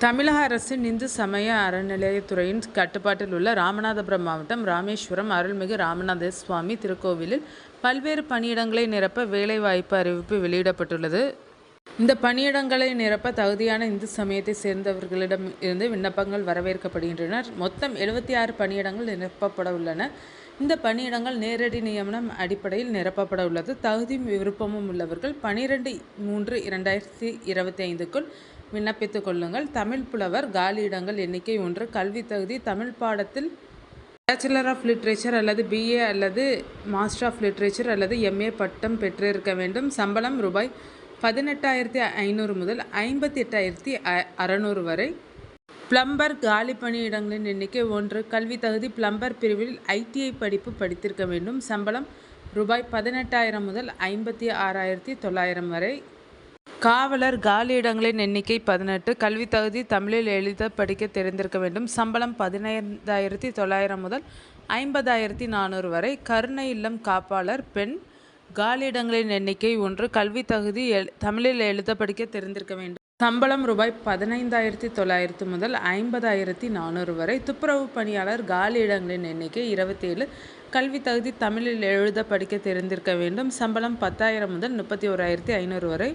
தமிழக அரசின் இந்து சமய அறநிலையத்துறையின் கட்டுப்பாட்டில் உள்ள ராமநாதபுரம் மாவட்டம் ராமேஸ்வரம் அருள்மிகு ராமநாத சுவாமி திருக்கோவிலில் பல்வேறு பணியிடங்களை நிரப்ப வேலைவாய்ப்பு அறிவிப்பு வெளியிடப்பட்டுள்ளது. இந்த பணியிடங்களை நிரப்ப தகுதியான இந்து சமயத்தை சேர்ந்தவர்களிடம் இருந்து விண்ணப்பங்கள் வரவேற்கப்படுகின்றன. மொத்தம் 76 பணியிடங்கள் நிரப்பப்பட உள்ளன. இந்த பணியிடங்கள் நேரடி நியமனம் அடிப்படையில் நிரப்பப்பட உள்ளது. தகுதியும் விருப்பமும் உள்ளவர்கள் 12/2/2025க்குள் விண்ணப்பித்துக் கொள்ளுங்கள். தமிழ் புலவர் காலி இடங்கள் எண்ணிக்கை 1. கல்வி தகுதி தமிழ் பாடத்தில் பேச்சுலர் ஆஃப் லிட்ரேச்சர் அல்லது BA அல்லது மாஸ்டர் ஆஃப் லிட்ரேச்சர் அல்லது MA பட்டம் பெற்றிருக்க வேண்டும். சம்பளம் ரூபாய் 18,500 முதல் 58,600 வரை. பிளம்பர் காலி பணியிடங்களின் எண்ணிக்கை 1. கல்வி தகுதி பிளம்பர் பிரிவில் ITI படிப்பு படித்திருக்க வேண்டும். சம்பளம் ரூபாய் 18,000 முதல் 56,900 வரை. காவலர் காலி இடங்களின் எண்ணிக்கை 18. கல்வி தகுதி தமிழில் எழுத படிக்க தெரிந்திருக்க வேண்டும். சம்பளம் 15,900 முதல் 50,400 வரை. கருணை இல்லம் காப்பாளர் பெண் காலி இடங்களின் எண்ணிக்கை 1. கல்வி தகுதி தமிழில் எழுத படிக்க தெரிந்திருக்க வேண்டும். சம்பளம் ரூபாய் 15,900 முதல் 50,400 வரை. துப்புரவு பணியாளர் காலி இடங்களின் எண்ணிக்கை 27. கல்வி தகுதி தமிழில் எழுத படிக்க தெரிந்திருக்க வேண்டும். சம்பளம் 10,000 முதல் 31,500 வரை.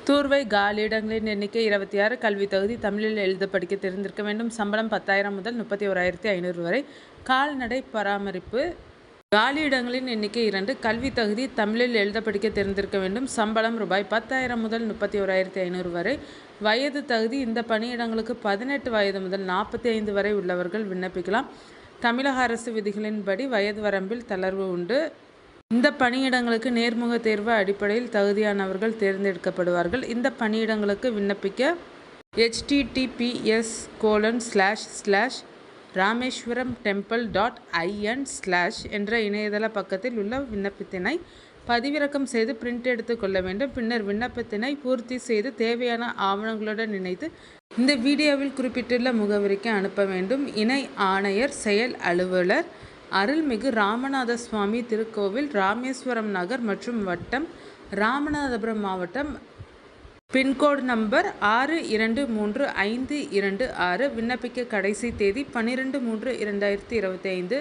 தூர்வை காலி இடங்களின் எண்ணிக்கை 26. கல்வி தகுதி தமிழில் எழுத படிக்க தெரிந்திருக்க வேண்டும். சம்பளம் 10,000 முதல் 31,500 வரை. கால்நடை பராமரிப்பு காலி இடங்களின் எண்ணிக்கை 2. கல்வி தகுதி தமிழில் எழுத படிக்க தெரிந்திருக்க வேண்டும். சம்பளம் ரூபாய் 10,000 முதல் 31,500 வரை. வயது தகுதி இந்த பணியிடங்களுக்கு 18 வயது முதல் 45 வரை உள்ளவர்கள் விண்ணப்பிக்கலாம். தமிழக அரசு விதிகளின்படி வயது வரம்பில் தளர்வு உண்டு. இந்த பணியிடங்களுக்கு நேர்முக தேர்வு அடிப்படையில் தகுதியானவர்கள் தேர்ந்தெடுக்கப்படுவார்கள். இந்த பணியிடங்களுக்கு விண்ணப்பிக்க https://rameshwaramtemple.in/ என்ற இணையதள பக்கத்தில் உள்ள விண்ணப்பத்தினை பதிவிறக்கம் செய்து பிரிண்ட் எடுத்து கொள்ள வேண்டும். பின்னர் விண்ணப்பத்தினை பூர்த்தி செய்து தேவையான ஆவணங்களுடன் இணைத்து இந்த வீடியோவில் குறிப்பிட்டுள்ள முகவரிக்கு அனுப்ப வேண்டும். இணை ஆணையர் செயல் அலுவலர் அருள்மிகு ராமநாத சுவாமி திருக்கோவில் ராமேஸ்வரம் நகர் மற்றும் வட்டம் ராமநாதபுரம் மாவட்டம் பின்கோடு நம்பர் 623526. விண்ணப்பிக்க கடைசி தேதி 12/3/2025.